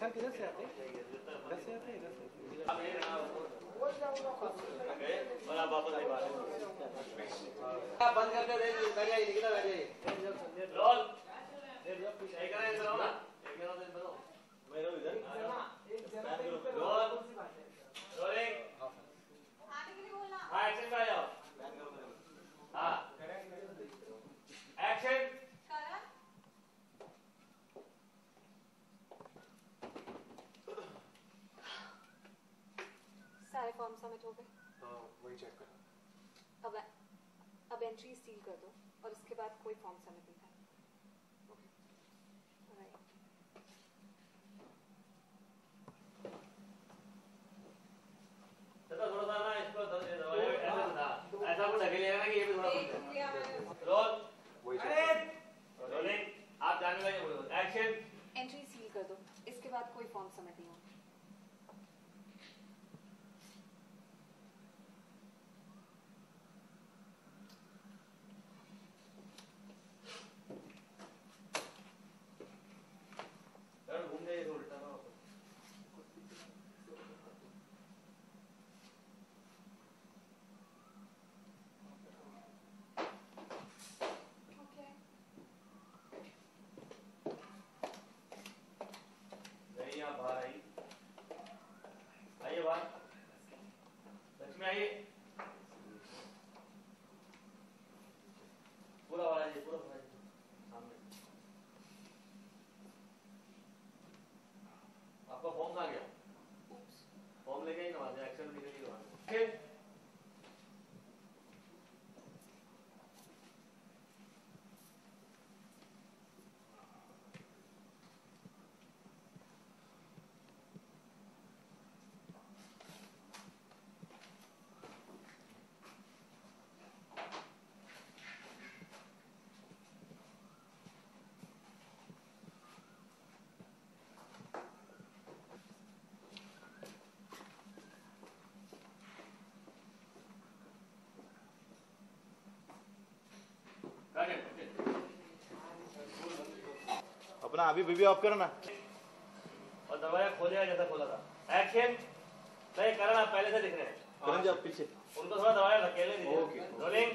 Sir किधर से आते हैं? इधर से आते हैं, इधर से। और आप वापस नहीं बात बंद कर दे, बैठ जाइए, निकिता बैठ जाइए। रोल सही करें, इधर आओ ना, एक जगह पे बनो, मैं रहूं इधर। रोल रोलिंग, आगे के लिए बोलना। हाँ एक्शन पे आ जाओ। हाँ एक्शन। सारे फॉर्म सबमिट हो गए? हाँ वही चेक करो। अब एंट्री सील कर दो और इसके बाद कोई फॉर्म सबमिट नहीं करना। चलो थोड़ा सा ना इसको ऐसा कुछ ढकेलेगा ना कि ये भी थोड़ा रोल वही रोलिंग, आप जाने लगे बोलो एक्शन। एंट्री सील कर दो, इसके बाद कोई फॉर्म सबमिट नहीं होगा। आइए बाहर, लक्ष्मी आइए, पूरा बाहर आइए, पूरा बाहर आइए, सामने। आपका फॉर्म कहाँ गया? फॉर्म लेके ही नवाजे, एक्शन लेके ही नवाजे। अपना अभी बीबी ऑफ करो ना। और दरवाजा खोलेगा जैसा खोला था। एक्शन। नहीं करण, आप पहले से दिख रहे हैं। करण जी आप पीछे। उनको थोड़ा दरवाजा धकेलने दीजिए। ओके। Rolling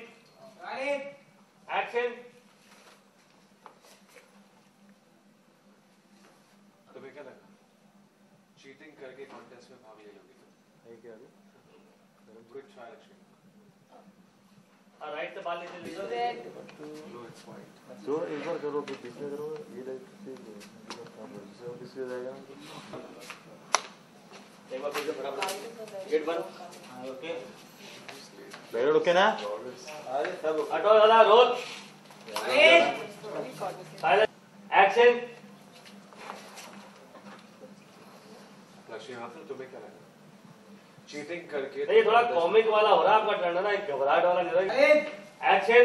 action. तुम्हें क्या लगा चीटिंग करके कॉन्टेस्ट में भाग ले लोगे? है क्या अभी? Good try Lakshmi. राइट से बाल नीचे लीजिए। लो इट्स पॉइंट। जो एक बार करो फिर बीच में करो, ये लाइक से ऑफिस में जाएगा ना। एक बार फिर से फटाफट गेट बंद। ओके बैठ ओके ना? अरे सब हटो दादा, रोल एक्शन। लक्ष्मी मात्र तुम्हें क्या लगा चीटिंग करके? ये थोड़ा कॉमिक वाला हो रहा है आपका टर्न, ना घबराहट वाला नहीं रहा। एक्शन।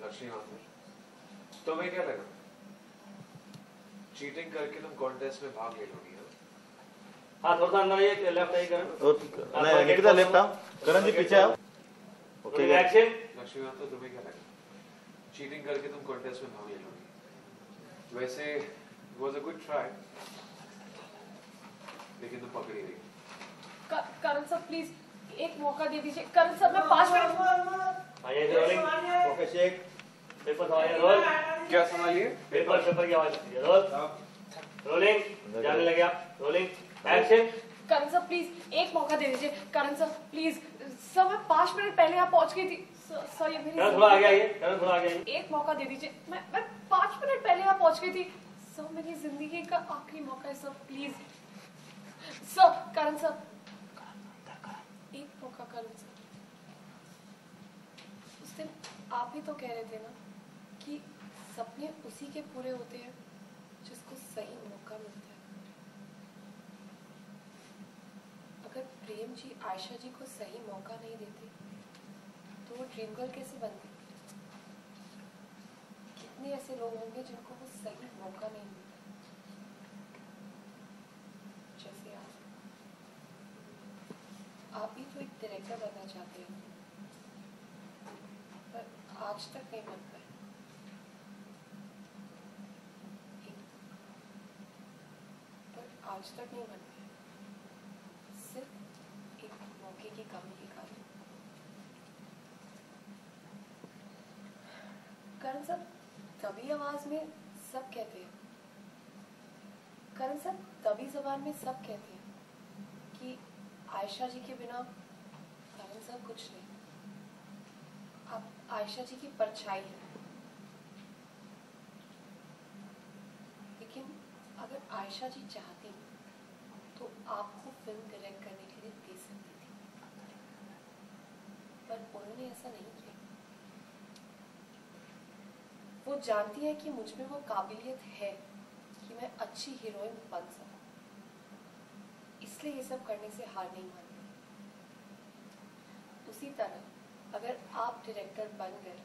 लक्ष्मी मात्र तुम्हें क्या लगा चीटिंग करके तुम कॉन्टेस्ट में भाग ले लोगी? हाँ थोड़ा सा अंदर आइए, लेफ्ट आइए करण। नहीं निकिता लेफ्ट आओ, करण जी पीछे आओ। Okay action. लक्ष्मी मात्र तुम्हें क्या लगा चीटिंग करके तुम कॉन्टेस्ट में भाग ले लोगी? वैसे वाज अ गुड ट्राई, लेकिन तुम पकड़ी गई। करण सर प्लीज एक मौका दे दीजिए। करण सर मैं 5 मिनट। आइए रोलिंग। ओके शेक पेपर संभालिए। रोल क्या संभालिए? पेपर की आवाज आती है। रोल रोलिंग, जाने लगे आप। Rolling action. Karan sir please एक मौका दे दीजिए। करण सर प्लीज। सर मैं 5 मिनट पहले यहाँ पहुँच गई थी। सर ये मेरी करण थोड़ा आगे आइए, करण थोड़ा आगे आइए। एक मौका दे दीजिए। मैं 5 मिनट पहले यहाँ पहुँच गई थी। सर मेरी जिंदगी का आखिरी मौका है sir, please sir. Karan sir एक मौका। करण सर उस दिन आप ही तो कह रहे थे ना कि सपने उसी के पूरे होते हैं जिसको सही मौका मिलता है। अगर प्रेम जी आयशा जी को सही मौका नहीं देते तो वो ड्रीम गर्ल कैसे बनती? कितने ऐसे लोग होंगे जिनको वो सही मौका नहीं मिलता, जैसे आप भी तो एक डायरेक्टर बनना चाहते हैं पर आज तक नहीं बन पाए। आज तक नहीं बन पाया, सिर्फ एक मौके की कमी के कारण। करण सर, तभी आवाज में सब कहते हैं, करण सर तभी जबान में सब कहते हैं कि आयशा जी के बिना करण सर कुछ नहीं। आप आयशा जी की परछाई हैं। लेकिन अगर आयशा जी चाहती तो आपको फिल्म डायरेक्ट करने के लिए दे सकती थी, पर उन्होंने ऐसा नहीं किया। वो जानती है कि मुझ में वो काबिलियत है कि मैं अच्छी हीरोइन बन सकूं, इसलिए ये सब करने से हार नहीं मानती। उसी तरह अगर आप डायरेक्टर बन गए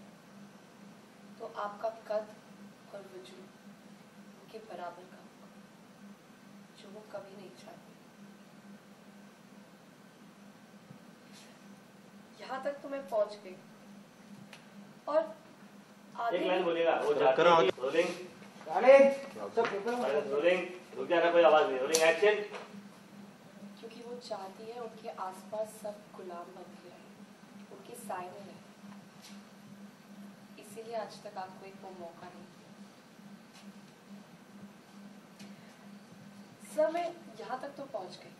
तो आपका कद और वजूद उनके बराबर का होगा, जो वो कभी नहीं चाहती। यहाँ तक तो मैं पहुंच गई और एक लाइन बोलिएगा, वो करो। रोलिंग रोलिंग, रुक जाना, कोई आवाज नहीं, रोलिंग एक्शन। क्योंकि वो चाहती है उनके आसपास सब गुलाम बन के रहे, उनके साए में रहे, इसीलिए आज तक आपको एक वो मौका नहीं दिया। सर मैं यहाँ तक तो पहुँच गई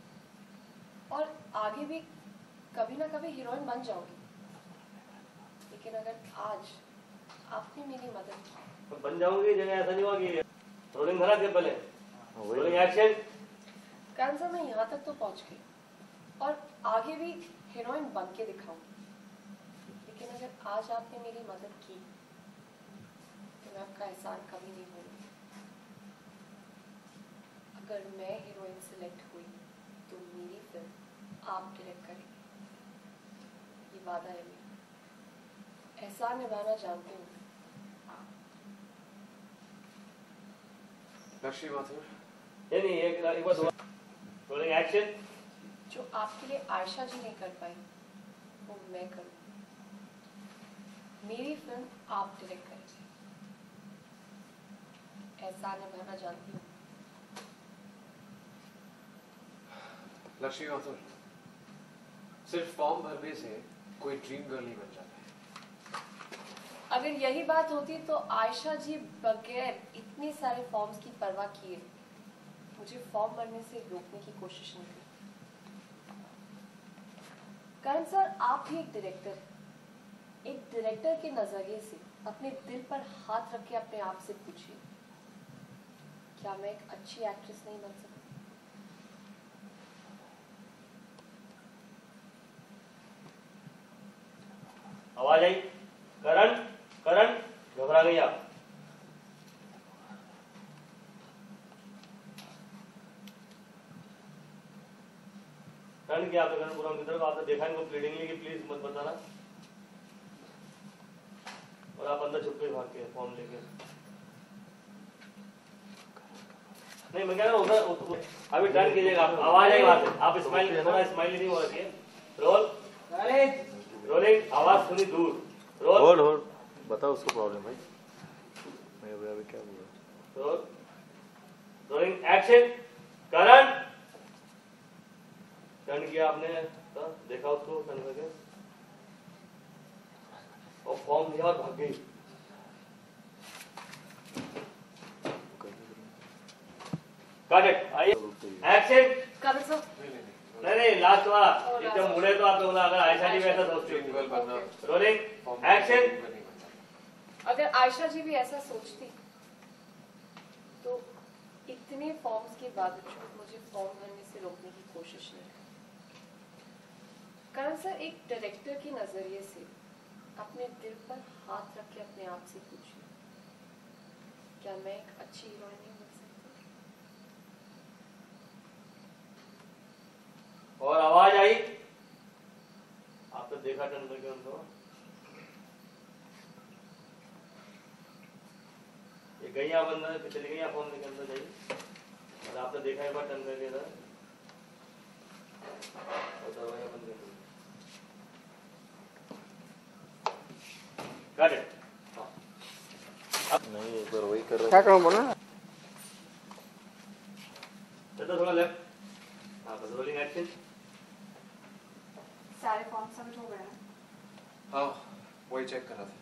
और आगे भी कभी ना कभी हीरोइन बन जाऊंगी, लेकिन अगर आज आपने मेरी मदद की तो बन जाऊंगी, जगह ऐसा नहीं होगा कि रोलिंग धरा के पहले। वही रोलिंग एक्शन। करण सर मैं यहाँ तक तो पहुँच गई और आगे भी हीरोइन बन के दिखाऊंगी, लेकिन अगर आज आपने मेरी मदद की तो मैं आपका एहसान कभी नहीं भूलूंगी। अगर मैं हीरोइन सिलेक्ट हुई तो मेरी फिल्म आप डायरेक्ट करेंगे, ये वादा है मेरा। एहसान निभाना जानती हूँ। लक्ष्मी माथुर, नहीं, एक बार दोबारा। Rolling action. जो आपके लिए आयशा जी नहीं कर पाई वो मैं करूँगी। मेरी फिल्म आप डायरेक्ट करेंगे, एहसान निभाना जानती हूँ। लक्ष्मी माथुर, सिर्फ फॉर्म भरने से कोई ड्रीम गर्ल नहीं बन जाता है। अगर यही बात होती तो आयशा जी बगैर इतने सारे फॉर्म्स की परवाह किए मुझे फॉर्म भरने से रोकने की कोशिश नहीं की। करण सर आप भी एक डायरेक्टर हैं। एक डायरेक्टर के नजरिए से अपने दिल पर हाथ रख के अपने आप से पूछिए, क्या मैं एक अच्छी एक्ट्रेस नहीं बन सकती? आवाज आई। करण, करण, घबरा गई आप? करण क्या आपने करण पूरा की तरफ आपने देखा इनको प्लीडिंगली कि प्लीज मत बताना, और आप अंदर छुप के भाग के फॉर्म लेके। नहीं मैं कह रहा हूँ उधर अभी टर्न कीजिएगा, आवाज आई वहां से, आप स्माइल थोड़ा स्माइल नहीं हो रही है। रोल रोलिंग, आवाज सुनी दूर। रोल होल्ड होल्ड, बताओ उसको प्रॉब्लम भाई। मैं अभी क्या बोल रहा हूँ। Roll rolling action. Karan, turn किया आपने तो देखा उसको टर्न करके और फॉर्म दिया और भाग गई। कट इट, आइए एक्शन। करण सर नहीं लास्ट वाला एकदम मुड़े तो आपने बोला अगर आयशा जी वैसा सोचती ड्रीम गर्ल बनना, रोलिंग एक्शन। नहीं बनना। अगर आयशा जी भी ऐसा सोचती तो इतने फॉर्म्स के बावजूद मुझे फॉर्म भरने से रोकने की कोशिश नहीं की। करण सर एक डायरेक्टर के नजरिए से अपने दिल पर हाथ रख के अपने आप से पूछिए, क्या मैं एक अच्छी हीरोइन नहीं बन सकती? और आवाज आई, आपने देखा टर्न करके उनको, ये गई आप अंदर, चली गई आप फोन लेके अंदर जाइए, और आपने देखा एक बार टर्न करके इधर और दरवाजा बंद कर दिया। Got it. नहीं एक बार वही कर रहा क्या करूँ बोलो ना। तो थोड़ा फॉर्म सबमिट हो गया है? हाँ वही चेक कर रहा था।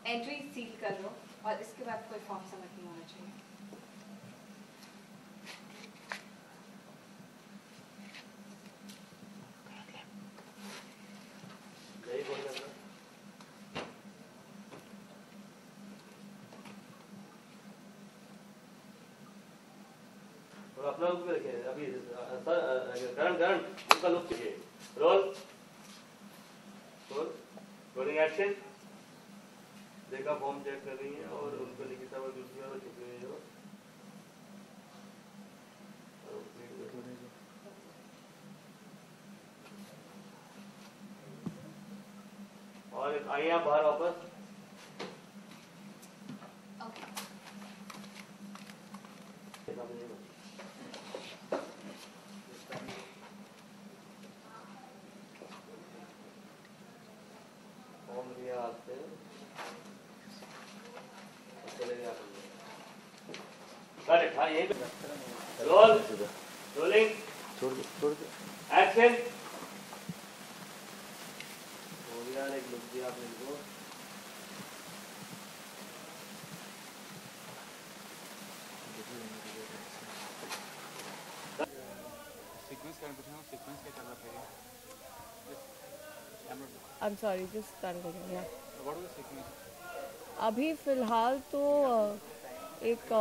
एंट्री सील कर लो और इसके बाद कोई फॉर्म सबमिट नहीं होना चाहिए। यही बोल रहा था। और अपना लुक भी रखिए अभी करण उसका लुक चाहिए। Role rolling action. देखा फॉर्म चेक कर रही है और उनको लिखिता हुआ दूसरी और छुपी हुई हो। और आइए आप बाहर वापस। फॉर्म लिया आपसे चले गए आप। करेक्ट हाँ यही रोल रोलिंग छोड़ दे एक्शन। हो गया एक लुक दिया आपने इनको। सीक्वेंस क्या पूछना है? सीक्वेंस क्या चल रहा है? I'm sorry, just started again. Yeah. What was the sequence? अभी फिलहाल तो एक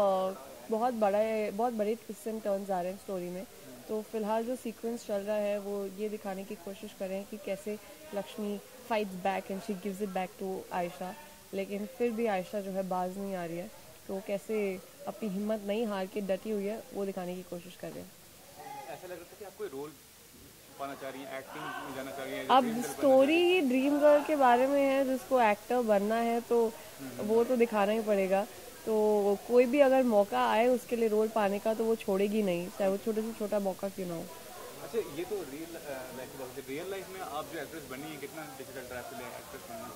बहुत बड़े ट्विस्ट एंड टर्न्स आ रहे हैं स्टोरी में। तो फिलहाल जो सीक्वेंस चल रहा है वो ये दिखाने की कोशिश कर रहे हैं कि कैसे Lakshmi fights back and she gives it back to Ayesha, लेकिन फिर भी आयशा जो है बाज नहीं आ रही है। तो कैसे अपनी हिम्मत नहीं हार के डटी हुई है वो दिखाने की कोशिश कर रहे हैं। ऐसा लग रहा था कि आप कोई रोल पाना चाह रही हैं, एक्टिंग में जाना चाह रही हैं। अब स्टोरी ही ड्रीम गर्ल के बारे में है, जिसको एक्टर बनना है तो वो तो दिखाना ही पड़ेगा। तो कोई भी अगर मौका आए उसके लिए रोल पाने का तो वो छोड़ेगी नहीं, चाहे वो छोटे से छोटा मौका क्यों ना हो। अच्छा ये तो रियल लाइफ में आप जो एक्ट्रेस बनी है कितना डिफिकल्ट रहा है एक्ट्रेस बनना?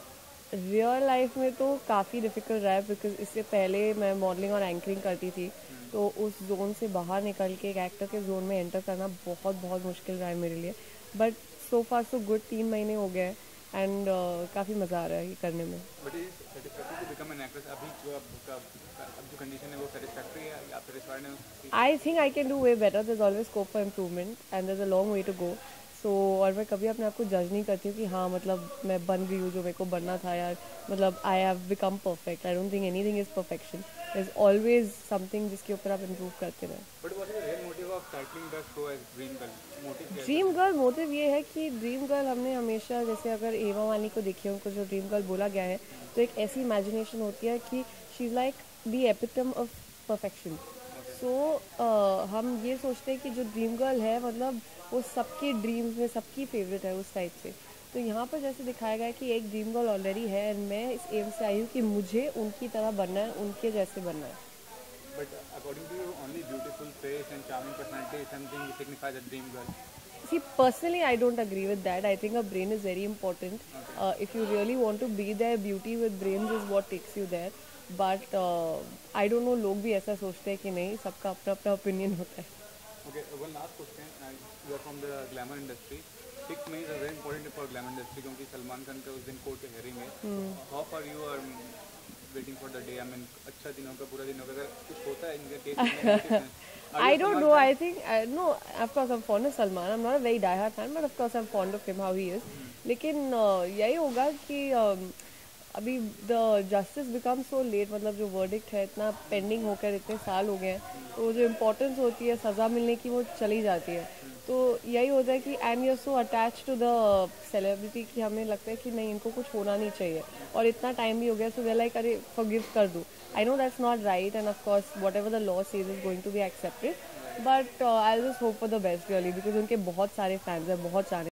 रियल लाइफ में तो काफ़ी डिफिकल्ट रहा है, बिकॉज इससे पहले मैं मॉडलिंग और एंकरिंग करती थी। तो उस जोन से बाहर निकल के एक एक्टर के जोन में एंटर करना बहुत मुश्किल रहा है मेरे लिए। But so far so good, 3 महीने हो गए एंड काफ़ी मज़ा आ रहा है ये करने में। But is satisfactory to become an actress? अभी जो आपका अब जो कंडीशन है वो सेटिस्फैक्टरी है या सेटिस्फाइड है? I think I can do way better, there is always scope for improvement and there is a long way to go. So और मैं कभी अपने आप को जज नहीं करती हूँ कि हाँ मतलब मैं बन गई हूँ जो मेरे को बनना था यार, मतलब I have become perfect. I don't think anything is perfection, there is always something जिसके ऊपर आप इम्प्रूव करते रहें। But what is the real motive of titling the show as dream girl? Motive dream girl motive ये है कि dream girl हमने हमेशा, जैसे अगर हेमा मालिनी को देखिए, उनको जो ड्रीम गर्ल बोला गया है तो एक ऐसी इमेजिनेशन होती है कि she is like the epitome of perfection. So हम ये सोचते हैं कि जो ड्रीम गर्ल है मतलब वो सबके ड्रीम्स में सबकी फेवरेट है उस टाइप से। तो यहाँ पर जैसे दिखाया गया है कि एक ड्रीम गर्ल ऑलरेडी है एंड मैं इस एम से आई हूँ कि मुझे उनकी तरह बनना है, उनके जैसे बनना है। But according to you, only beautiful face and charming personality is something which signifies a dream girl. See, personally, I don't agree with that. I think a brain is very important. If you really want to be there, beauty with brains is what takes you there. But I don't know, लोग भी ऐसा सोचते हैं कि नहीं, सबका अपना अपना ओपिनियन होता है। Okay, one last question. You are from the glamour industry. 6 May is a very important for glamour industry क्योंकि सलमान खान का उस दिन कोर्ट के हेयरिंग है। How far you are waiting for the day? I mean, अच्छा दिन होगा, पूरा दिन होगा, अगर कुछ होता है इनके केस में? I don't know. I think no. Of course, I'm fond of Salman. I'm not a very die-hard fan, but of course, I'm fond of him how he is. लेकिन यही होगा कि अभी the justice become so let, मतलब जो verdict है इतना pending होकर इतने साल हो गए हैं, तो जो इम्पोर्टेंस होती है सज़ा मिलने की वो चली जाती है। तो यही होता है कि and you are so attach to the celebrity कि हमें लगता है कि नहीं इनको कुछ होना नहीं चाहिए, और इतना टाइम भी हो गया, सो वे लाइक अरे फॉरगिव कर दो। I know that's not right, and of course whatever the law says is going to be accepted, but I'll just hope for the best really, because उनके बहुत सारे fans हैं, बहुत सारे